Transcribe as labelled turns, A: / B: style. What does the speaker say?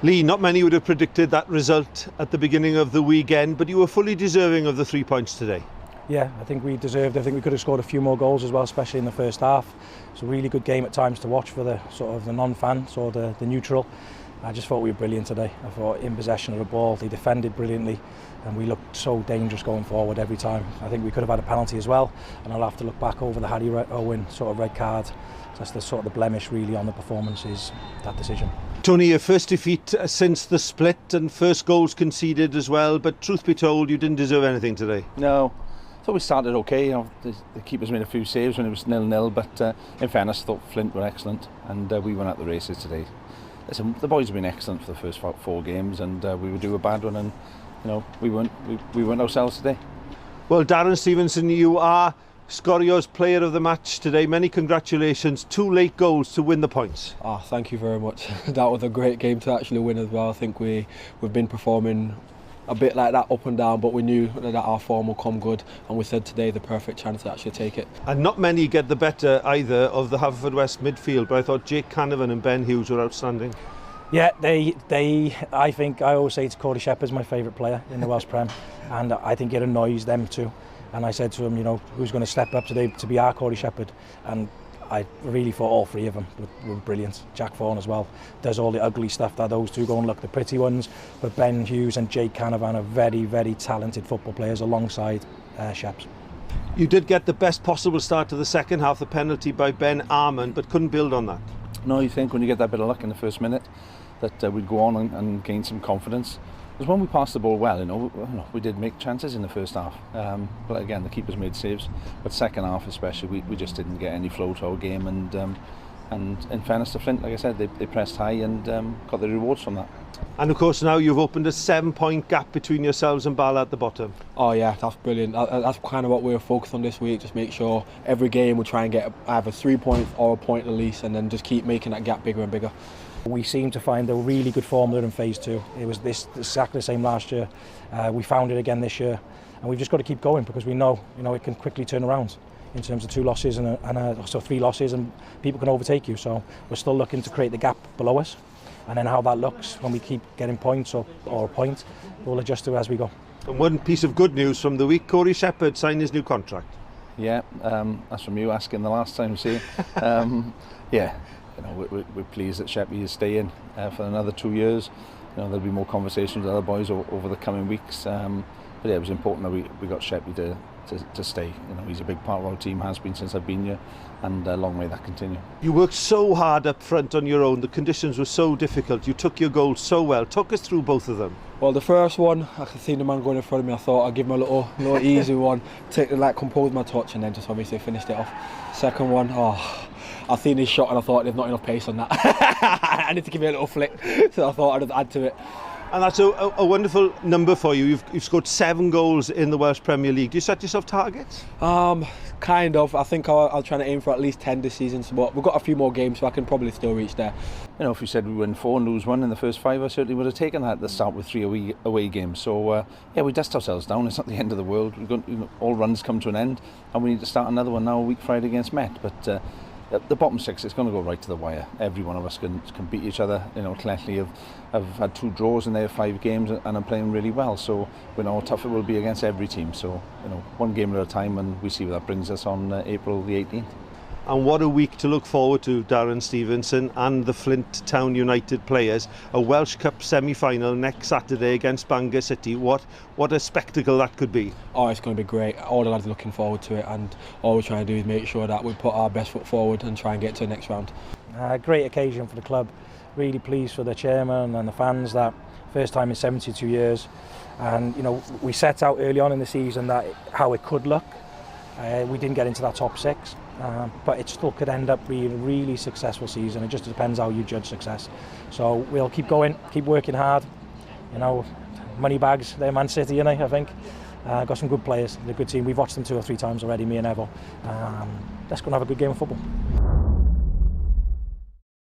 A: Lee, not many would have predicted that result at the beginning of the weekend, but you were fully deserving of the 3 points today.
B: Yeah, I think we deserved it. I think we could have scored a few more goals as well, especially in the first half. It's a really good game at times to watch for the sort of the non-fans or the neutral. I just thought we were brilliant today. I thought in possession of the ball, they defended brilliantly, and we looked so dangerous going forward every time. I think we could have had a penalty as well, and I'll have to look back over the Harry Owen sort of red card. That's the sort of the blemish really on the performance, is that decision.
A: Tony, your first defeat since the split and first goals conceded as well, but truth be told, you didn't deserve anything today.
C: No, I thought we started okay. You know, the keepers made a few saves when it was 0-0, but in fairness, I thought Flint were excellent, and we went at the races today. Listen, the boys have been excellent for the first 4 games, and we would do a bad one, and you know we weren't ourselves today. Well,
A: Darren Stevenson, you are Scorio's player of the match today. Many congratulations. 2 late goals to win the points.
D: Thank you very much. That was a great game to actually win as well. I think we've been performing a bit like that up and down, but we knew that our form will come good, and we said today the perfect chance to actually take it.
A: And not many get the better either of the Hwlffordd midfield, but I thought Jake Canavan and Ben Hughes were outstanding.
B: Yeah, I think I always say it's Cody Shepherd's my favourite player in the Welsh Prem, and I think it annoys them too. And I said to him, you know, who's going to step up today to be our Cody Shepherd? And I really thought all 3 of them were brilliant. Jack Vaughan as well does all the ugly stuff that those 2 go and look the pretty ones. But Ben Hughes and Jake Canavan are very, very talented football players alongside Sheps.
A: You did get the best possible start to the second half, the penalty by Ben Armand, but couldn't build on that. No, you think when you get that bit of luck in the first minute that we'd go on and gain some confidence. Because when we passed the ball well, you know, we did make chances in the first half, but again the keepers made saves. But second half especially, we just didn't get any flow to our game, and in fairness to Flint, like I said, they pressed high and got the rewards from that. And of course now you've opened a 7-point gap between yourselves and Bala at the bottom.
D: Oh yeah, that's brilliant. That's kind of what we were focused on this week. Just make sure every game we try and get either 3 points or a point at least, and then just keep making that gap bigger and bigger.
B: We seem to find a really good formula in phase 2. It was exactly the same last year. We found it again this year, and we've just got to keep going because we know, it can quickly turn around in terms of 2 losses so 3 losses, and people can overtake you. So we're still looking to create the gap below us, and then how that looks when we keep getting points or a point, we'll adjust to it as we go.
A: And one piece of good news from the week: Cody Shepherd signed his new contract.
C: Yeah, that's from you asking the last time, see. Yeah. You know, we're pleased that Sheppy is staying for another 2 years. You know, there'll be more conversations with other boys over the coming weeks. But yeah, it was important that we got Sheppy to stay. You know, he's a big part of our team, has been since I've been here, and long may that continue. You worked so hard up front on your own. The conditions were so difficult. You took your goals so well. Talk us through both of them.
D: Well, the first one, I could see the man going in front of me. I thought I'd give him a little easy one, compose my touch, and then just obviously finished it off. Second one, I seen his shot and I thought there's not enough pace on that. I need to give it a little flick, so I thought I'd add to it.
A: And that's a wonderful number for you. You've scored 7 goals in the Welsh Premier League. Do you set yourself targets?
D: Kind of. I think I'll try to aim for at least 10 this season, but we've got a few more games, so I can probably still reach there.
C: You know, if you said we win 4 and lose 1 in the first 5, I certainly would have taken that at the start with 3 away games. So yeah, we dust ourselves down. It's not the end of the world. All runs come to an end, and we need to start another one now a week Friday against Met. But the bottom 6, it's going to go right to the wire. Every one of us can beat each other. You know, Cletley have had 2 draws in their 5 games and are playing really well. So we know how tough it will be against every team. So, you know, 1 game at a time, and we see where that brings us on April the 18th. And what a week to look forward to, Darren Stevenson and the Flint Town United players. A Welsh Cup semi-final next Saturday against Bangor City. What a spectacle that could be.
D: Oh, it's going to be great. All the lads are looking forward to it, and all we're trying to do is make sure that we put our best foot forward and try and get to the next round.
B: Great occasion for the club. Really pleased for the chairman and the fans. That first time in 72 years. And, you know, we set out early on in the season that how it could look. We didn't get into that top 6. But it still could end up being a really successful season. It just depends how you judge success. So we'll keep going, keep working hard. You know, money bags, they're Man City, I think. Got some good players, they're a good team. We've watched them 2 or 3 times already, me and Evo. Let's go and have a good game of football.